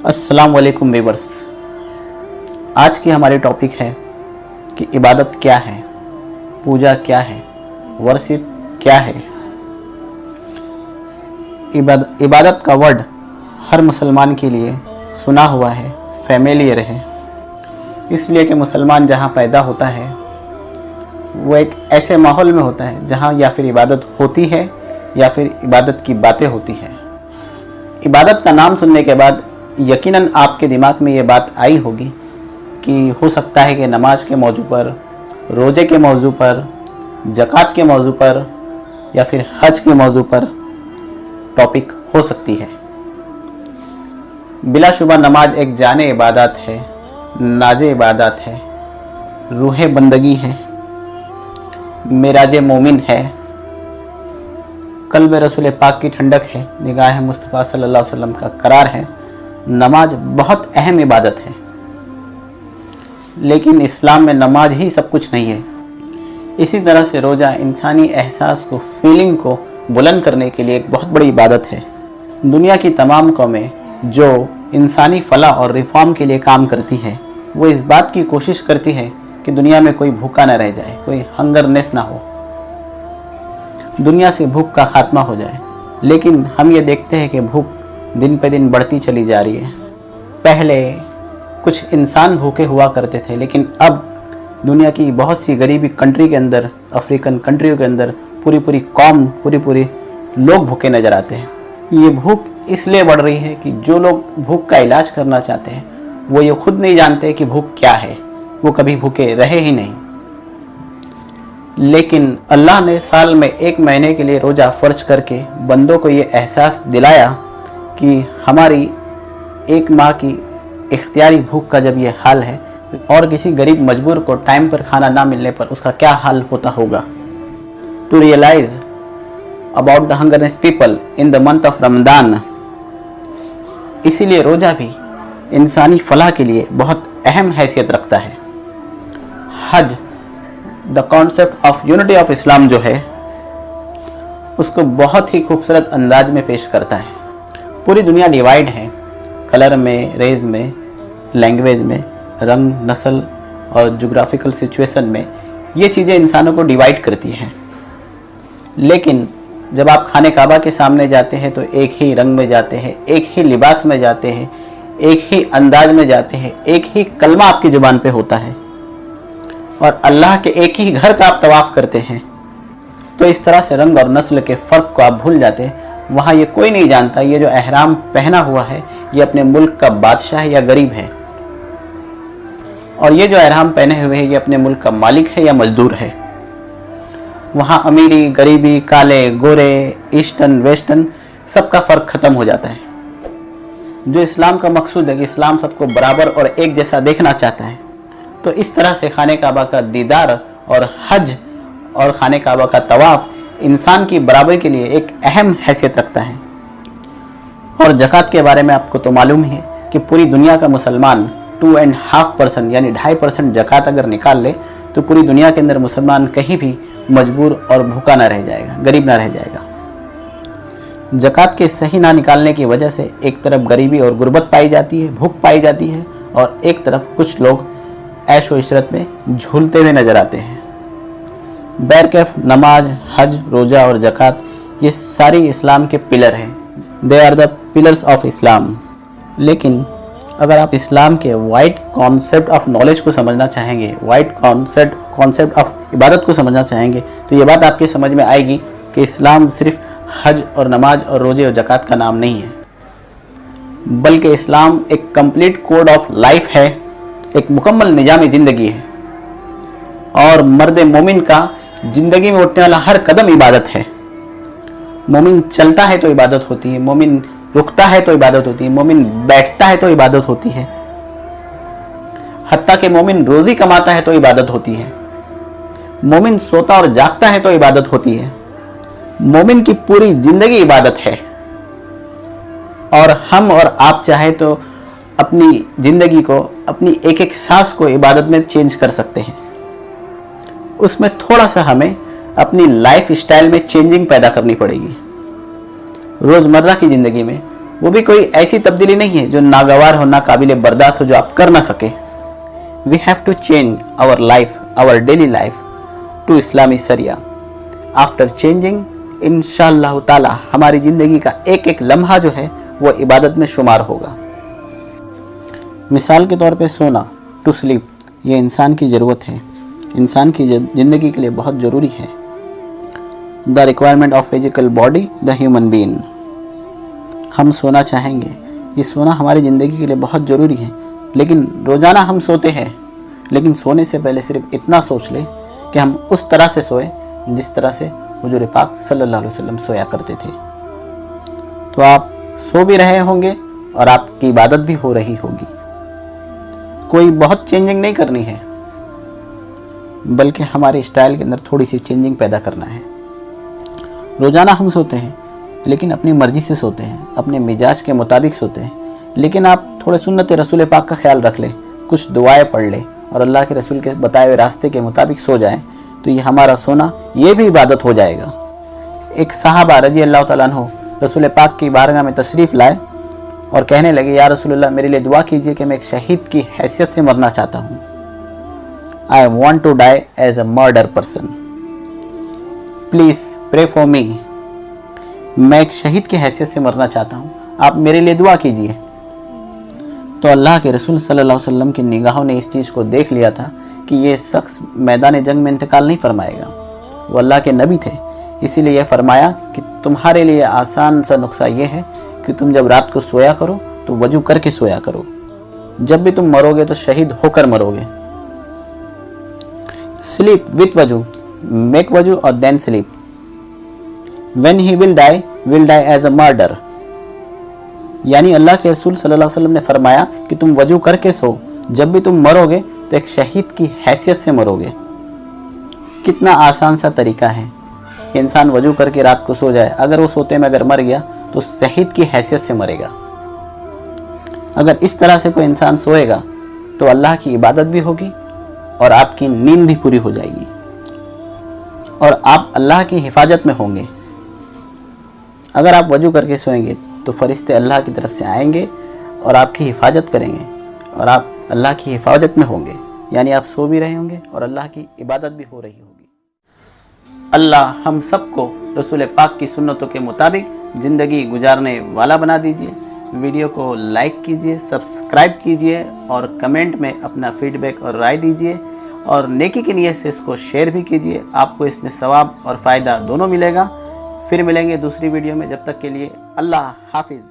अस्सलाम वालेकुम व्यूअर्स। आज की हमारी टॉपिक है कि इबादत क्या है, पूजा क्या है, वर्शिप क्या है। इबादत का वर्ड हर मुसलमान के लिए सुना हुआ है, फैमिलियर है, इसलिए कि मुसलमान जहाँ पैदा होता है वो एक ऐसे माहौल में होता है जहाँ या फिर इबादत होती है या फिर इबादत की बातें होती हैं। इबादत का नाम सुनने के बाद यकीनन आपके दिमाग में ये बात आई होगी कि हो सकता है कि नमाज के मौजू पर, रोज़े के मौजू पर, ज़कात के मौजू पर या फिर हज के मौजू पर टॉपिक हो सकती है। बिलाशुबा नमाज एक जाने इबादत है, नाजे इबादत है, रूह बंदगी है, मेराज मोमिन है, कल्ब रसूल पाक की ठंडक है, निगाह मुस्तफ़ा सल्लल्लाहु अलैहि वसल्लम का करार है। नमाज बहुत अहम इबादत है, लेकिन इस्लाम में नमाज ही सब कुछ नहीं है। इसी तरह से रोज़ा इंसानी एहसास को, फीलिंग को बुलंद करने के लिए एक बहुत बड़ी इबादत है। दुनिया की तमाम कौमें जो इंसानी फलाह और रिफॉर्म के लिए काम करती है वो इस बात की कोशिश करती है कि दुनिया में कोई भूखा न रह जाए, कोई हंगरनेस ना हो, दुनिया से भूख का खात्मा हो जाए। लेकिन हम ये देखते हैं कि भूख दिन पे दिन बढ़ती चली जा रही है। पहले कुछ इंसान भूखे हुआ करते थे, लेकिन अब दुनिया की बहुत सी गरीबी कंट्री के अंदर, अफ्रीकन कंट्रियों के अंदर पूरी कौम, पूरी लोग भूखे नज़र आते हैं। ये भूख इसलिए बढ़ रही है कि जो लोग भूख का इलाज करना चाहते हैं वो ये खुद नहीं जानते कि भूख क्या है, वो कभी भूखे रहे ही नहीं। लेकिन अल्लाह ने साल में एक महीने के लिए रोज़ा फ़र्ज करके बंदों को ये एहसास दिलाया कि हमारी एक माह की इख्तियारी भूख का जब ये हाल है और किसी गरीब मजबूर को टाइम पर खाना ना मिलने पर उसका क्या हाल होता होगा। To realise about the hungriness people in the month of Ramzan. इसीलिए रोज़ा भी इंसानी फलाह के लिए बहुत अहम हैसियत रखता है। हज the concept of unity of Islam जो है उसको बहुत ही खूबसूरत अंदाज में पेश करता है। पूरी दुनिया डिवाइड है, कलर में, रेज में, लैंग्वेज में, रंग, नस्ल और जोग्राफिकल सिचुएशन में। ये चीज़ें इंसानों को डिवाइड करती हैं। लेकिन जब आप खाने काबा के सामने जाते हैं तो एक ही रंग में जाते हैं, एक ही लिबास में जाते हैं, एक ही अंदाज में जाते हैं, एक ही कलमा आपकी ज़ुबान पे होता है और अल्लाह के एक ही घर का आप तवाफ़ करते हैं। तो इस तरह से रंग और नस्ल के फ़र्क को आप भूल जाते हैं। वहाँ ये कोई नहीं जानता ये जो एहराम पहना हुआ है ये अपने मुल्क का बादशाह है या गरीब है, और ये जो एहराम पहने हुए है ये अपने मुल्क का मालिक है या मजदूर है। वहाँ अमीरी, गरीबी, काले, गोरे, ईस्टर्न, वेस्टर्न सबका फ़र्क ख़त्म हो जाता है। जो इस्लाम का मकसूद है कि इस्लाम सबको बराबर और एक जैसा देखना चाहता है। तो इस तरह से खाने काबा का दीदार और हज और खाने काबा का तवाफ़ इंसान की बराबरी के लिए एक अहम हैसियत रखता है। और ज़कात के बारे में आपको तो मालूम ही है कि पूरी दुनिया का मुसलमान 2.5% यानी 2.5% ज़कात अगर निकाल ले तो पूरी दुनिया के अंदर मुसलमान कहीं भी मजबूर और भूखा ना रह जाएगा, गरीब ना रह जाएगा। ज़कात के सही ना निकालने की वजह से एक तरफ गरीबी और गुर्बत पाई जाती है, भूख पाई जाती है, और एक तरफ कुछ लोग ऐश व इशरत में झूलते हुए नज़र आते हैं। बैरकैफ नमाज, हज, रोज़ा और ज़कात ये सारी इस्लाम के पिलर हैं। They are the pillars of Islam. लेकिन अगर आप इस्लाम के वाइड कॉन्सेप्ट ऑफ नॉलेज को समझना चाहेंगे, वाइड कॉन्सेप्ट ऑफ इबादत को समझना चाहेंगे, तो ये बात आपकी समझ में आएगी कि इस्लाम सिर्फ हज और नमाज और रोज़े और ज़कात का नाम नहीं है, बल्कि इस्लाम एक कंप्लीट कोड ऑफ लाइफ है, एक मुकम्मल निज़ाम ज़िंदगी है। और मर्द मोमिन का ज़िंदगी में उठने वाला हर कदम इबादत है। मोमिन चलता है तो इबादत होती है, मोमिन रुकता है तो इबादत होती है, मोमिन बैठता है तो इबादत होती है, हत्ता कि मोमिन रोज़ी कमाता है तो इबादत होती है, मोमिन सोता और जागता है तो इबादत होती है। मोमिन की पूरी ज़िंदगी इबादत है। और हम और आप चाहे तो अपनी ज़िंदगी को, अपनी एक एक सांस को इबादत में चेंज कर सकते हैं। उसमें थोड़ा सा हमें अपनी लाइफ स्टाइल में चेंजिंग पैदा करनी पड़ेगी। रोज़मर्रा की ज़िंदगी में वो भी कोई ऐसी तब्दीली नहीं है जो नागवार हो, नाकाबिले बर्दाश्त हो, जो आप कर ना सके। We have to change our life, our daily life to इस्लामी शरिया। आफ्टर चेंजिंग, इंशाअल्लाह ताला हमारी ज़िंदगी का एक एक लम्हा जो है वो इबादत में शुमार होगा। मिसाल के तौर पे सोना, टू स्लीप, ये इंसान की ज़रूरत है, इंसान की ज़िंदगी के लिए बहुत ज़रूरी है। The requirement of physical body, the human being. हम सोना चाहेंगे, ये सोना हमारी ज़िंदगी के लिए बहुत ज़रूरी है, लेकिन रोज़ाना हम सोते हैं, लेकिन सोने से पहले सिर्फ इतना सोच लें कि हम उस तरह से सोए जिस तरह से हुजूर पाक सल्लल्लाहु अलैहि वसल्लम सोया करते थे। तो आप सो भी रहे होंगे और आपकी इबादत भी हो रही होगी। कोई बहुत चेंजिंग नहीं करनी है, बल्कि हमारे स्टाइल के अंदर थोड़ी सी चेंजिंग पैदा करना है। रोज़ाना हम सोते हैं, लेकिन अपनी मर्ज़ी से सोते हैं, अपने मिजाज के मुताबिक सोते हैं। लेकिन आप थोड़े सुन्नत रसूल पाक का ख्याल रख लें, कुछ दुआएं पढ़ लें और अल्लाह के रसूल के बताए हुए रास्ते के मुताबिक सो जाएं, तो ये हमारा सोना ये भी इबादत हो जाएगा। एक सहाबा रजी अल्लाह ताला अन्हु रसूल पाक की बारगाह में तशरीफ़ लाए और कहने लगे, या रसूलल्लाह, मेरे लिए दुआ कीजिए कि मैं एक शहीद की हैसियत से मरना चाहता हूँ। I want to die as a murder person, please pray for me. मैं एक शहीद की हैसियत से मरना चाहता हूँ, आप मेरे लिए दुआ कीजिए। तो अल्लाह के रसूल सल्लल्लाहु अलैहि वसल्लम की निगाहों ने इस चीज़ को देख लिया था कि ये शख्स मैदान जंग में इंतकाल नहीं फरमाएगा, वो अल्लाह के नबी थे। इसीलिए यह फरमाया कि तुम्हारे लिए आसान सा नुस्खा ये है कि तुम जब रात को सोया करो तो वजू करके सोया करो। जब भी तुम मरोगे तो शहीद होकर मरोगे। स्लीप विथ वजू, मेक वजू और then sleep. When he will die as a murder. यानी अल्लाह के रसूल सल्लल्लाहु अलैहि वसल्लम ने फरमाया कि तुम वजू करके सो, जब भी तुम मरोगे तो एक शहीद की हैसियत से मरोगे। कितना आसान सा तरीका है कि इंसान वजू करके रात को सो जाए। अगर वो सोते में अगर मर गया तो शहीद की हैसियत से मरेगा। अगर इस तरह से कोई इंसान सोएगा तो अल्लाह की इबादत भी होगी और आपकी नींद भी पूरी हो जाएगी और आप अल्लाह की हिफाजत में होंगे। अगर आप वजू करके सोएंगे तो फरिश्ते अल्लाह की तरफ से आएंगे और आपकी हिफाजत करेंगे और आप अल्लाह की हिफाजत में होंगे, यानी आप सो भी रहे होंगे और अल्लाह की इबादत भी हो रही होगी। अल्लाह हम सबको रसूल पाक की सुन्नतों के मुताबिक ज़िंदगी गुजारने वाला बना दीजिए। वीडियो को लाइक कीजिए, सब्सक्राइब कीजिए और कमेंट में अपना फीडबैक और राय दीजिए और नेकी की नीयत से इसको शेयर भी कीजिए। आपको इसमें सवाब और फ़ायदा दोनों मिलेगा। फिर मिलेंगे दूसरी वीडियो में, जब तक के लिए अल्लाह हाफिज़।